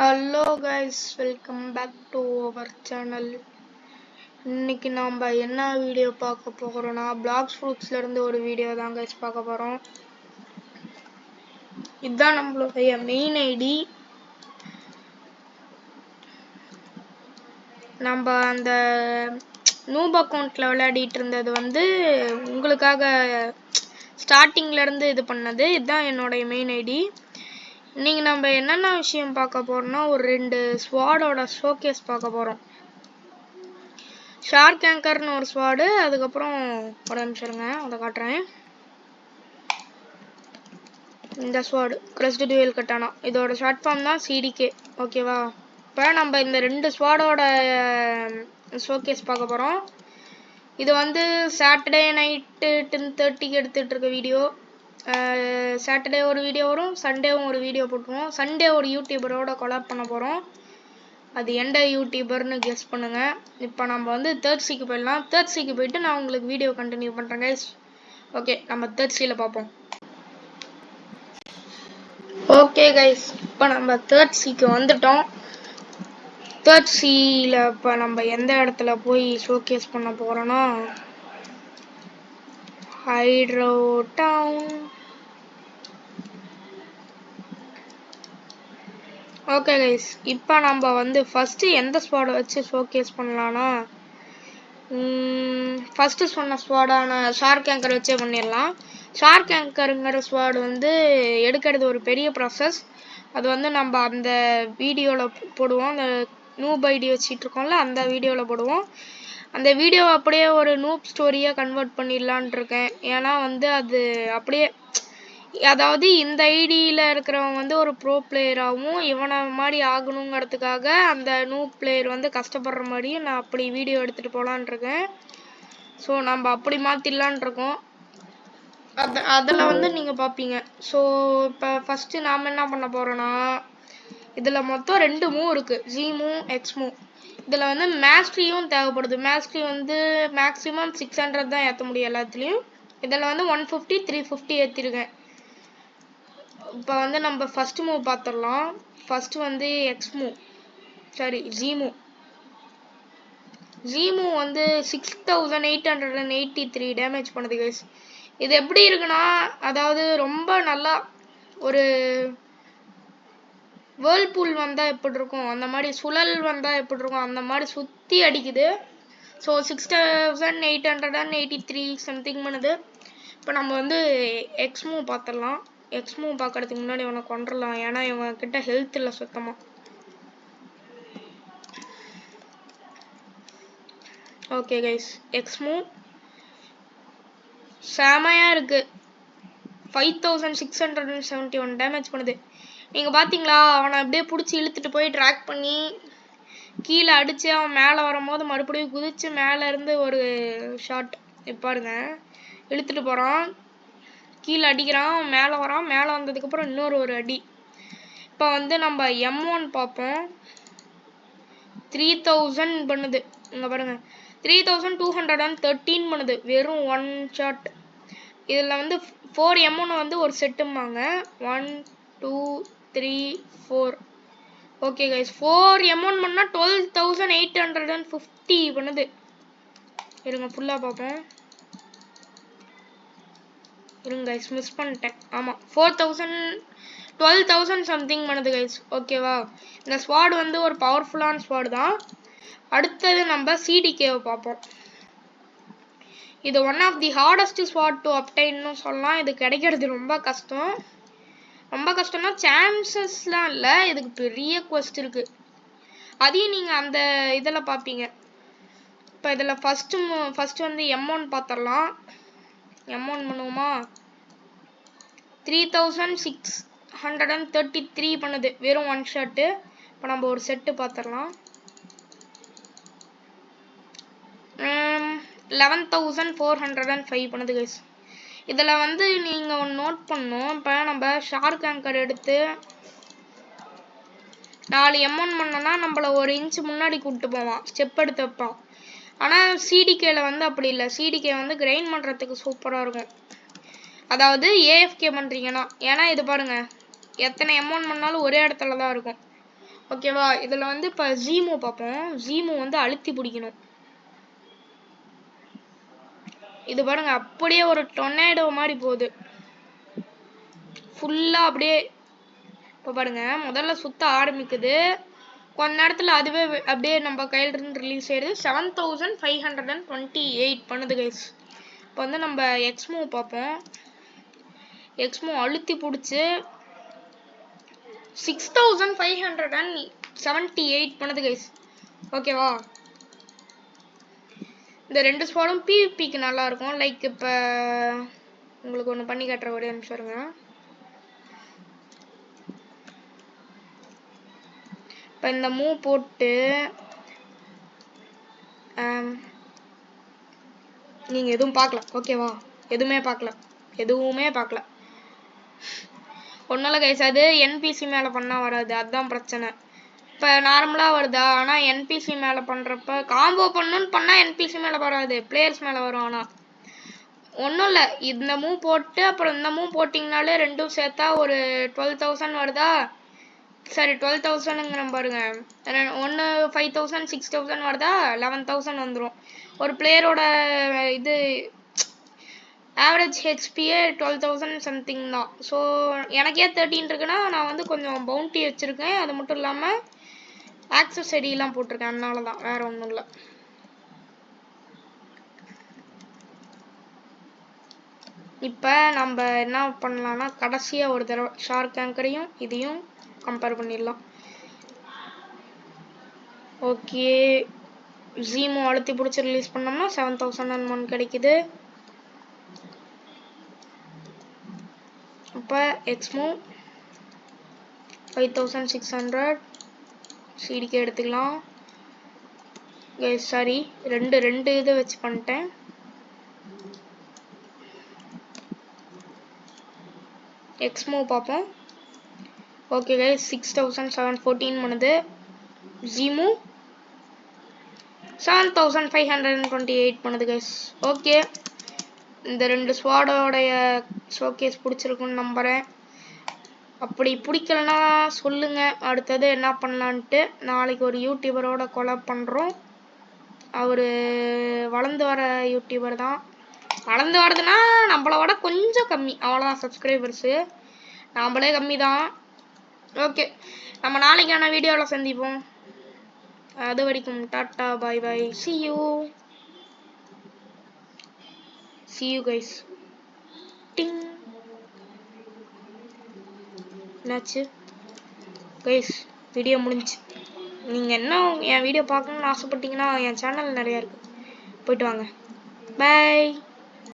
Hello guys, welcome back to our channel. இன்னைக்கு நாம என்ன வீடியோ பார்க்க போறோம்னா Blox Fruitsல இருந்து ஒரு வீடியோ தான் guys பார்க்க போறோம். இதுதான் நம்மளுடைய மெயின் ஐடி. நம்ம அந்த noob அக்கவுண்ட்ல விளையாடிட்டு இருந்தது வந்து உங்களுக்காக ஸ்டார்டிங்ல இருந்து இது பண்ணது. இதுதான் என்னோட மெயின் ஐடி. இன்னைக்கு நம்ம என்னென்ன விஷயம் பார்க்க போறோம்னா ஒரு ரெண்டு ஸ்வாடோட ஷோகேஸ் பார்க்க போறோம். ஷார்க் ஆங்கர்னு ஒரு ஸ்வாடு, அதுக்கப்புறம் ஒரு நிமிஷம் இருங்க அதை காட்டுறேன். இந்த ஸ்வாடு கிரஸ்ட் டுவெல் கட்டானா, இதோட ஷார்ட் ஃபார்ம் தான் சிடிகே. ஓகேவா? இப்போ நம்ம இந்த ரெண்டு ஸ்வாடோட ஷோகேஸ் பார்க்க போறோம். இது வந்து சாட்டர்டே நைட்டு 10:30க்கு எடுத்துட்டு இருக்க வீடியோ. சாட்டர்டே ஒரு வீடியோ வரும், சண்டேவும் ஒரு வீடியோ போட்டுருவோம். சண்டே ஒரு யூடியூபரோட கொலாப் பண்ண போகிறோம். அது எந்த யூடியூபர்னு கெஸ் பண்ணுங்க. இப்போ நம்ம வந்து தேர்ட் சிக்கு போயிடலாம். தேர்ட் சிக்கு போயிட்டு நான் உங்களுக்கு வீடியோ கண்டினியூ பண்ணுறேன் கைஸ். ஓகே, நம்ம தேர்ட் சியில் பார்ப்போம். ஓகே கைஸ், இப்போ நம்ம தேர்ட் சிக்கு வந்துட்டோம். தேர்ட் சியில் இப்போ நம்ம எந்த இடத்துல போய் ஷோகேஸ் பண்ண போகிறோன்னா ஹைட்ரோ டவுன். ஓகே கைஸ், இப்போ நம்ம வந்து ஃபஸ்ட்டு எந்த ஸ்வாடை வச்சு ஷோகேஸ் பண்ணலான்னா ஃபஸ்ட்டு சொன்ன ஸ்வாடான ஷார்க் ஆங்கர் வச்சே பண்ணிடலாம். ஷார்க் ஆங்கருங்கிற ஸ்வாடு வந்து எடுக்கிறது ஒரு பெரிய ப்ராசஸ். அது வந்து நம்ம அந்த வீடியோவில் போடுவோம். அந்த நூப் ஐடி வச்சிட்டு இருக்கோம்ல, அந்த வீடியோவில் போடுவோம். அந்த வீடியோ அப்படியே ஒரு நூப் ஸ்டோரியாக கன்வெர்ட் பண்ணிடலான் இருக்கேன். ஏன்னா வந்து அது அப்படியே, அதாவது இந்த ஐடியில் இருக்கிறவங்க வந்து ஒரு ப்ரோ பிளேயராகவும் இவனை மாதிரி ஆகணுங்கிறதுக்காக அந்த நூப் பிளேயர் வந்து கஷ்டப்படுற மாதிரியும் நான் அப்படி வீடியோ எடுத்துகிட்டு போகலான் இருக்கேன். ஸோ நம்ம அப்படி மாற்றிடலான் இருக்கோம். அதில் வந்து நீங்கள் பார்ப்பீங்க. ஸோ இப்போ ஃபஸ்ட்டு நாம் என்ன பண்ண போகிறோன்னா, இதில் மொத்தம் 2 மூவ் இருக்குது, ஜி மூவ், எக்ஸ் மூவ். இதில் வந்து மேஸ்ட்ரியும் தேவைப்படுது. மேஸ்ட்ரி வந்து மேக்ஸிமம் 600 தான் ஏற்ற முடியும் எல்லாத்துலேயும். இதில் வந்து 150, 350 ஏற்றிருக்கேன். இப்போ வந்து நம்ம ஃபர்ஸ்ட் மூவ் பார்த்துடலாம். ஃபர்ஸ்ட் வந்து X move, sorry G move. G move வந்து 6883 டேமேஜ் பண்ணுது கைஸ். இது எப்படி இருக்குன்னா, அதாவது ரொம்ப நல்லா ஒரு வேர்ல்பூல் வந்தால் எப்படி இருக்கும் அந்த மாதிரி, சுழல் வந்தால் எப்படி இருக்கும் அந்த மாதிரி சுற்றி அடிக்குது. ஸோ 6883 சம்திங் பண்ணுது. இப்போ நம்ம வந்து எக்ஸ் மூவ் பார்த்துடலாம். எக்ஸ் மூவ் பார்க்கறதுக்கு முன்னாடி இவனை கொண்டுடலாம், ஏன்னா இவன் கிட்ட ஹெல்த் இல்லை சுத்தமாக. ஓகே கைஸ், எக்ஸ் மூவ் செமையாக இருக்குது. 5671 டேமேஜ் பண்ணுது. நீங்கள் பார்த்தீங்களா, அவனை அப்படியே பிடிச்சி இழுத்துட்டு போய் ட்ராக் பண்ணி கீழே அடித்து அவன் மேலே வரும்போது மறுபடியும் குதித்து மேலே இருந்து ஒரு ஷாட் பாருங்க, இழுத்துட்டு போகிறான், கீழே அடிக்கிறான், மேலே வரான், மேலே வந்ததுக்கப்புறம் இன்னொரு ஒரு அடி. இப்போ வந்து நம்ம M1 பார்ப்போம். 3000 பண்ணுது. இங்கே பாருங்கள், 3213 பண்ணுது வெறும் ஒன் ஷாட். இதில் வந்து 4 M1 வந்து ஒரு செட்டும்பாங்க. 1 2 3 4. ஓகே கைஸ், 4 M1 பண்ணால் 12850 பண்ணுது. இருங்க ஃபுல்லாக பார்ப்போம். இருங்க கைஸ், மிஸ் பண்ணிட்டேன். ஆமாம், 12,000 சம்திங் பண்ணுது கைஸ். ஓகேவா? இந்த ஸ்வாட் வந்து ஒரு பவர்ஃபுல்லான ஸ்வாட் தான். அடுத்தது நம்ம சிடிகேவை பார்ப்போம். இது one of the hardest swat to அப்டைன்னு சொல்லலாம். இது கிடைக்கிறது ரொம்ப கஷ்டம். ரொம்ப கஷ்டம்னா சான்சஸ்லாம் இல்லை, இதுக்கு பெரிய குவெஸ்ட் இருக்குது. அதையும் நீங்கள் அந்த இதில் பார்ப்பீங்க. இப்போ இதில் ஃபஸ்ட்டு வந்து M1 பார்த்துடலாம். M1 பண்ணுவோமா? 3633 பண்ணுது வெறும் ஒன் ஷாட்டு. இப்போ நம்ம ஒரு செட்டு பார்த்துடலாம். 11,405 பண்ணுது கைஸ். இதில் வந்து நீங்கள் ஒன்று நோட் பண்ணணும். இப்போ நம்ம ஷார்க் ஆங்கர் எடுத்து 4 M1 பண்ணோன்னா நம்மளை ஒரு இன்ச்சு முன்னாடி கூப்பிட்டு போவான், ஸ்டெப் எடுத்து வைப்பான். ஆனால் சிடிகேல வந்து அப்படி இல்லை. சிடிகே வந்து கிரைண்ட் பண்ணுறதுக்கு சூப்பராக இருக்கும். அதாவது ஏஎஃப்கே பண்ணுறீங்கன்னா, ஏன்னா இது பாருங்கள், எத்தனை M1 பண்ணாலும் ஒரே இடத்துல தான் இருக்கும். ஓகேவா? இதுல வந்து இப்ப ஜீமோ பார்ப்போம். ஜீமோ வந்து அழுத்தி பிடிக்கணும். இது பாருங்க, அப்படியே ஒரு டொர்னேடோ மாதிரி போகுது. ஃபுல்லா அப்படியே இப்ப பாருங்க, முதல்ல சுத்த ஆரம்பிக்குது. கொஞ்ச நேரத்துல அதுவே அப்படியே நம்ம கையில இருந்து ரிலீஸ் ஆயிடுது. 7528 பண்ணுது கைஸ். இப்போ வந்து நம்ம எக்ஸ்மூ பார்ப்போம். எக்ஸ்மூ அழுத்தி பிடிச்சி 6578 பண்ணுது கைஸ். ஓகேவா? இந்த ரெண்டு ஸ்குவாடும் பிவிபிக்கு நல்லா இருக்கும். லைக் இப்போ உங்களுக்கு ஒன்று பண்ணி காட்டுற ஒரே நிமிஷம் இருங்க. இப்போ இந்த மூவ் போட்டு நீங்கள் எதுவும் பார்க்கல. ஓகேவா? எதுவுமே பார்க்கல. ஒன்றும் இல்லை கைஸ், அது என்பிசி மேலே பண்ணால் வராது. அதுதான் பிரச்சனை. இப்போ நார்மலாக வருதா? ஆனால் என்பிசி மேலே பண்ணுறப்ப காம்போ பண்ணணுன்னு பண்ணால் என்பிசி மேலே வராது, பிளேயர்ஸ் மேலே வரும். ஆனால் ஒன்றும் இல்லை, இந்த மூவ் போட்டு அப்புறம் இந்த மூவ் போட்டிங்கனாலே ரெண்டும் சேர்த்தா ஒரு 12,000 வருதா? சரி, 12,000ங்கிற பாருங்க. ஒன்று 5,000 6,000 வருதா? 11,000 வந்துடும். ஒரு பிளேயரோட இது ஆவரேஜ் ஹெச்பியே 12,000 சம்திங் தான். ஸோ எனக்கே 13 இருக்குன்னா நான் வந்து கொஞ்சம் பவுண்டி வச்சுருக்கேன். அது மட்டும் இல்லாமல் ஆக்சஸ் ஐடியெலாம் போட்டிருக்கேன். அதனால தான், வேறு ஒன்றும் இல்லை. இப்போ நம்ம என்ன பண்ணலான்னா, கடைசியாக ஒரு தடவை ஷார்க் ஆங்கரையும் இதையும் கம்பேர் பண்ணிடலாம். ஓகே, ஜீமோ அழுத்தி பிடிச்சி ரிலீஸ் பண்ணோம்னா 7001 கிடைக்குது. இப்போ எக்ஸ்மோ 5600 சிடிக்கு எடுத்துக்கலாம். சாரி, ரெண்டு இதை வச்சு பண்ணிட்டேன். எக்ஸ்மோ பார்ப்போம். ஓகே கைஸ், 6714 பண்ணுது. ஜீமோ 7528 பண்ணுது கைஸ். ஓகே, இந்த ரெண்டு ஸ்வாடோடைய ஷோகேஸ் பிடிச்சிருக்குன்னு நம்புகிறேன். அப்படி பிடிக்கலன்னா சொல்லுங்கள், அடுத்தது என்ன பண்ணலான்ட்டு. நாளைக்கு ஒரு யூடியூபரோட கொலாப் பண்ணுறோம். அவர் வளர்ந்து வர யூடியூபர் தான். வளர்ந்து வரதுன்னா நம்மளோட கொஞ்சம் கம்மி, அவ்வளோதான். சப்ஸ்கிரைபர்ஸு நம்மளே கம்மி தான். ஓகே, நம்ம நாளைக்கான வீடியோவில் சந்திப்போம். அது வரைக்கும் tata, bye bye, see you guys. டிங். என்னாச்சு கைஸ்? வீடியோ முடிஞ்சு. நீங்கள் என்ன என் வீடியோ பார்க்கணுன்னு ஆசைப்பட்டீங்கன்னா என் சேனல் நிறையா இருக்குது, போயிட்டு வாங்க. பாய்.